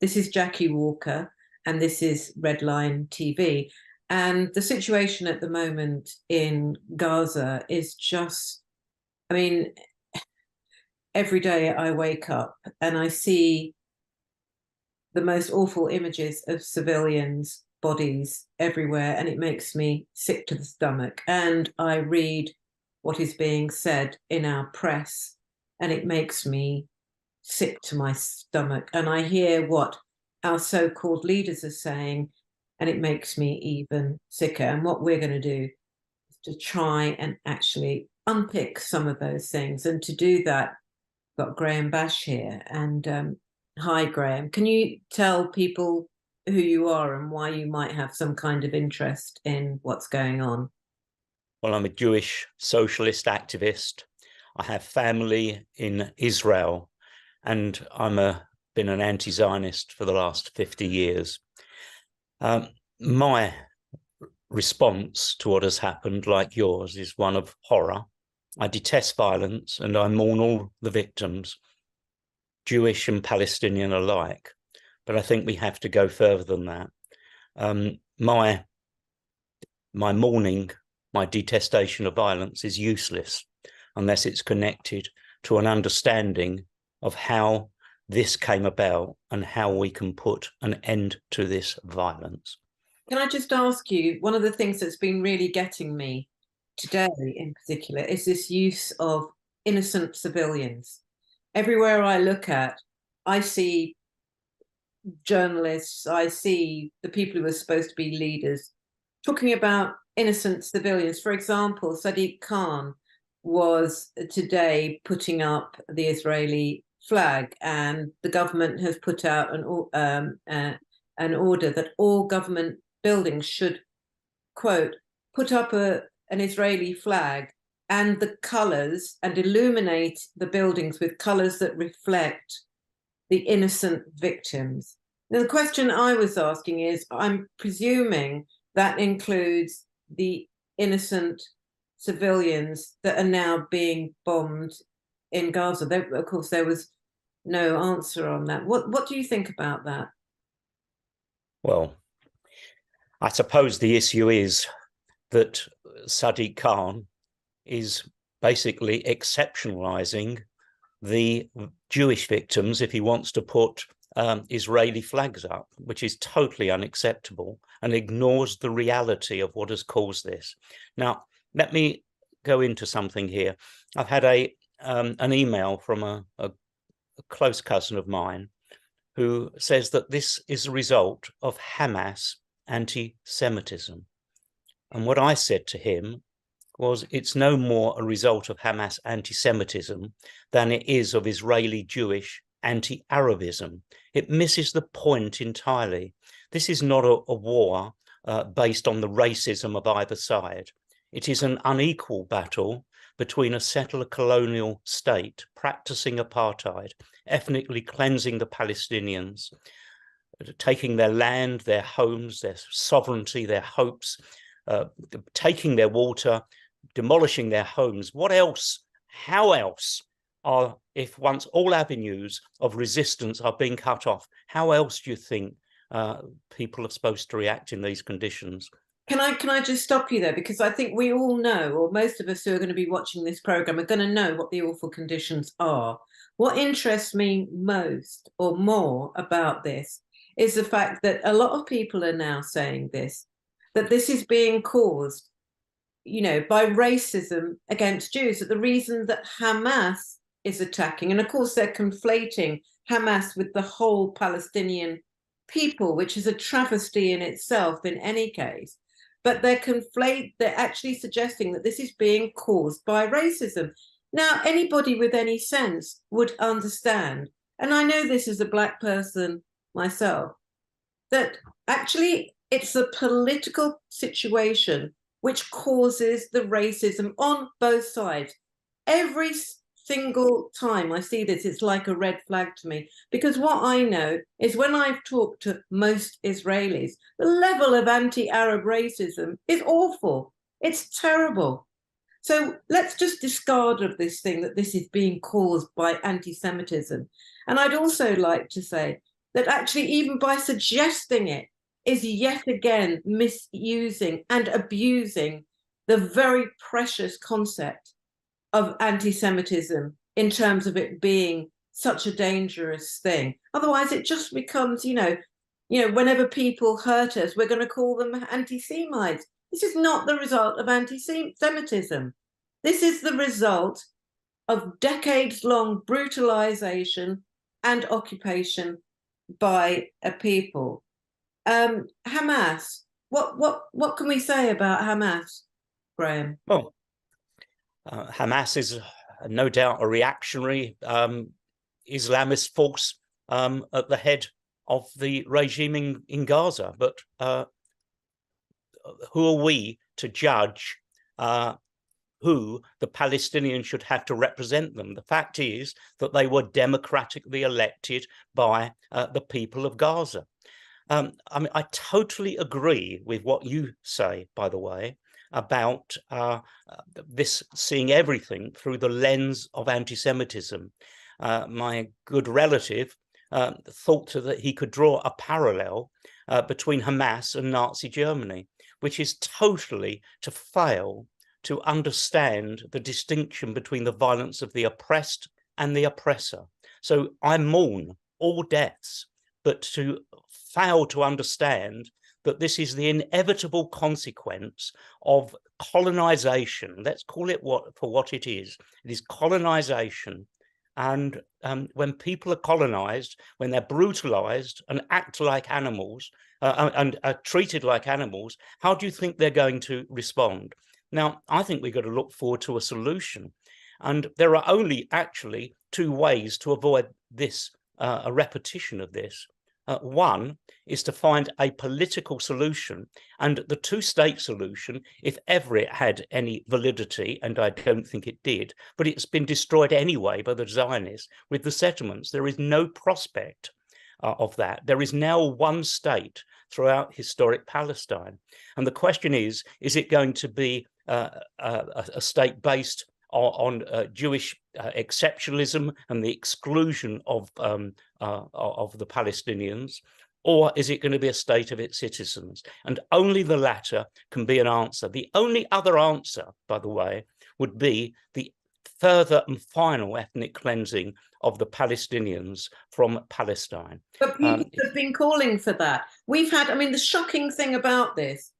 This is Jackie Walker, and this is Red Line TV. And the situation at the moment in Gaza is just, I mean, every day I wake up and I see the most awful images of civilians' bodies everywhere, and it makes me sick to the stomach. And I read what is being said in our press, and it makes me sick to my stomach. And I hear what our so-called leaders are saying, and it makes me even sicker. And what we're going to do is to try and actually unpick some of those things. And to do that, I've got Graham Bash here. And hi, Graham. Can you tell people who you are and why you might have some kind of interest in what's going on? Well, I'm a Jewish socialist activist. I have family in Israel, and been an anti-Zionist for the last 50 years. My response to what has happened, like yours, is one of horror. I detest violence, and I mourn all the victims, Jewish and Palestinian alike. But I think we have to go further than that. My mourning, my detestation of violence is useless unless it's connected to an understanding of how this came about and how we can put an end to this violence. Can I just ask you, one of the things that's been really getting me today in particular is this use of innocent civilians. Everywhere I look at, I see journalists, I see the people who are supposed to be leaders talking about innocent civilians. For example, Sadiq Khan was today putting up the Israeli flag, and the government has put out an order that all government buildings should, quote, put up an Israeli flag and the colours and illuminate the buildings with colours that reflect the innocent victims. Now, the question I was asking is, I'm presuming that includes the innocent civilians that are now being bombed in Gaza. Of course, there was no answer on that. What do you think about that? Well, I suppose the issue is that Sadiq Khan is basically exceptionalizing the Jewish victims if he wants to put Israeli flags up, which is totally unacceptable and ignores the reality of what has caused this. Now, let me go into something here. I've had an email from a close cousin of mine who says that this is a result of Hamas anti-Semitism. And what I said to him was, it's no more a result of Hamas anti-Semitism than it is of Israeli Jewish anti-Arabism. It misses the point entirely. This is not a war based on the racism of either side. It is an unequal battle between a settler colonial state practicing apartheid, ethnically cleansing the Palestinians, taking their land, their homes, their sovereignty, their hopes, taking their water, demolishing their homes. What else? How else if once all avenues of resistance are being cut off, how else do you think people are supposed to react in these conditions? Can I just stop you there? Because I think we all know, or most of us who are going to be watching this program are going to know what the awful conditions are. What interests me most or more about this is the fact that a lot of people are now saying that this is being caused, by racism against Jews, that the reason that Hamas is attacking, and of course they're conflating Hamas with the whole Palestinian people, which is a travesty in itself in any case, but they're actually suggesting that this is being caused by racism. Now, anybody with any sense would understand, and I know this as a Black person myself, that actually it's a political situation which causes the racism on both sides. Every single time I see this, it's like a red flag to me, because what I know is when I've talked to most Israelis, the level of anti-Arab racism is awful. It's terrible. So let's just discard of this thing that this is being caused by anti-Semitism. And I'd also like to say that actually, even by suggesting it, is yet again misusing and abusing the very precious concept of anti-Semitism in terms of it being such a dangerous thing. Otherwise, it just becomes, whenever people hurt us, we're going to call them anti-Semites. This is not the result of anti-Semitism. This is the result of decades-long brutalization and occupation by a people. Hamas. What can we say about Hamas, Graham? Well, Hamas is no doubt a reactionary Islamist force at the head of the regime in Gaza. But who are we to judge who the Palestinians should have to represent them? The fact is that they were democratically elected by the people of Gaza. I mean, I totally agree with what you say, by the way, about this seeing everything through the lens of anti-Semitism. My good relative thought that he could draw a parallel between Hamas and Nazi Germany, which is totally to fail to understand the distinction between the violence of the oppressed and the oppressor. So I mourn all deaths, but to fail to understand that this is the inevitable consequence of colonization. Let's call it for what it is. It is colonization. And when people are colonized, when they're brutalized and act like animals and are treated like animals, how do you think they're going to respond? Now, I think we've got to look forward to a solution. And there are only actually two ways to avoid this, a repetition of this. One is to find a political solution, and the two-state solution, if ever it had any validity, and I don't think it did, but it's been destroyed anyway by the Zionists with the settlements. There is no prospect of that. There is now one state throughout historic Palestine. And the question is it going to be a state based on Jewish exceptionalism and the exclusion of the Palestinians, or is it going to be a state of its citizens? And only the latter can be an answer. The only other answer, by the way, would be the further and final ethnic cleansing of the Palestinians from Palestine. But people have been calling for that. We've had, I mean, the shocking thing about this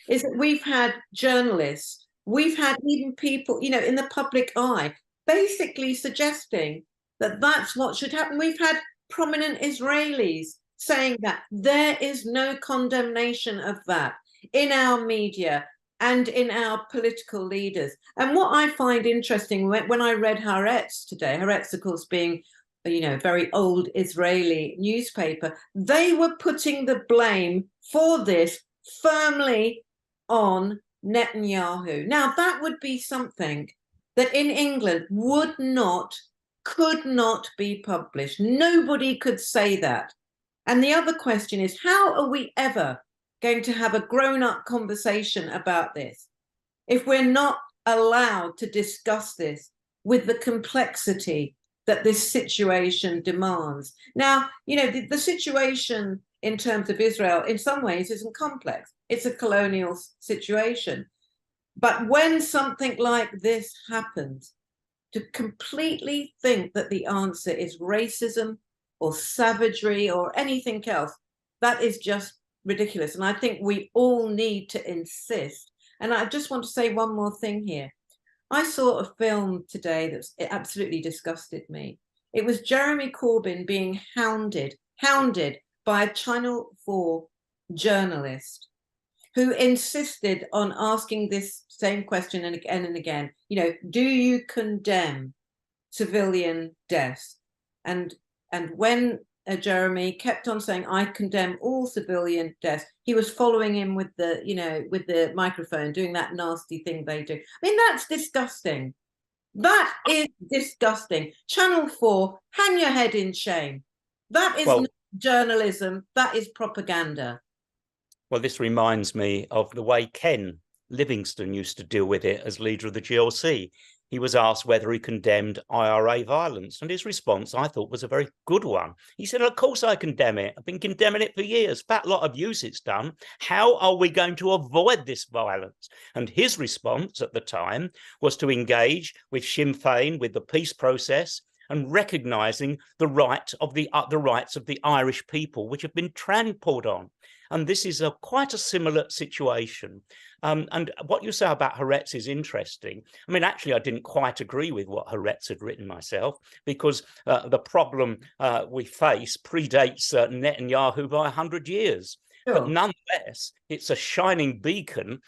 is that we've had journalists, we've had even people, in the public eye, basically suggesting that that's what should happen. We've had prominent Israelis saying that there is no condemnation of that in our media and in our political leaders. And what I find interesting when I read Haaretz today, Haaretz, of course, being very old Israeli newspaper, they were putting the blame for this firmly on Netanyahu. Now, that would be something that in England could not be published. Nobody could say that. And the other question is, how are we ever going to have a grown-up conversation about this if we're not allowed to discuss this with the complexity that this situation demands? Now, the situation in terms of Israel in some ways isn't complex. It's a colonial situation. But when something like this happens, to completely think that the answer is racism or savagery or anything else, that is just ridiculous. And I think we all need to insist. And I just want to say one more thing here. I saw a film today that absolutely disgusted me. It was Jeremy Corbyn being hounded by a Channel 4 journalist who insisted on asking this same question and again, do you condemn civilian deaths? And when Jeremy kept on saying, I condemn all civilian deaths, he was following him with the microphone, doing that nasty thing they do. I mean, that's disgusting. That is disgusting. Channel 4, hang your head in shame. That is not journalism, that is propaganda. Well, this reminds me of the way Ken Livingstone used to deal with it as leader of the GLC. he was asked whether he condemned IRA violence, and his response, I thought, was a very good one. He said, of course I condemn it. I've been condemning it for years. Fat lot of use it's done. How are we going to avoid this violence? And his response at the time was to engage with Sinn Féin, with the peace process, and recognising the rights of the Irish people, which have been trampled on. And this is quite a similar situation. And what you say about Haaretz is interesting. I mean, actually, I didn't quite agree with what Haaretz had written myself, because the problem we face predates Netanyahu by 100 years. Sure. But nonetheless, it's a shining beacon,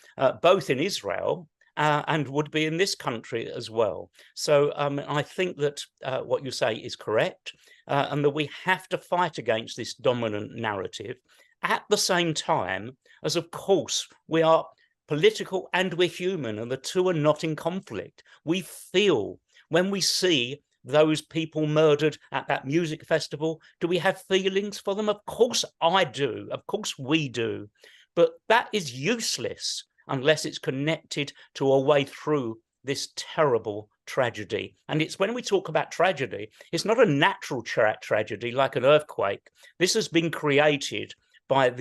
both in Israel and would be in this country as well. So I think that what you say is correct, and that we have to fight against this dominant narrative at the same time as, of course, we are political and we're human, and the two are not in conflict. We feel when we see those people murdered at that music festival, do we have feelings for them? Of course I do. Of course we do. But that is useless unless it's connected to a way through this terrible tragedy. And it's when we talk about tragedy, it's not a natural tragedy like an earthquake. This has been created by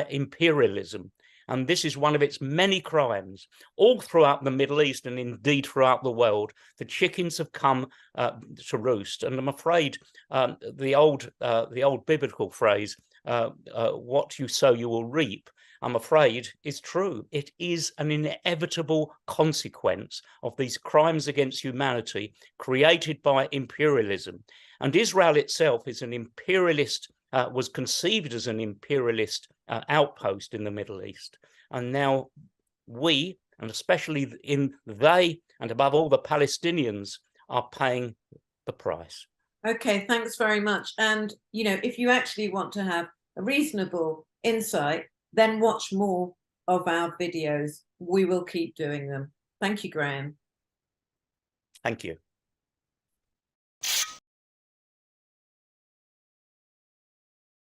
imperialism. And this is one of its many crimes. All throughout the Middle East and indeed throughout the world, the chickens have come to roost. And I'm afraid the old biblical phrase, what you sow you will reap, I'm afraid is true. It is an inevitable consequence of these crimes against humanity created by imperialism. And Israel itself is an imperialist, was conceived as an imperialist outpost in the Middle East. And now we, and especially they, and above all the Palestinians, are paying the price. Okay, thanks very much. And, you know, if you actually want to have a reasonable insight, then watch more of our videos. We will keep doing them. Thank you, Graham. Thank you.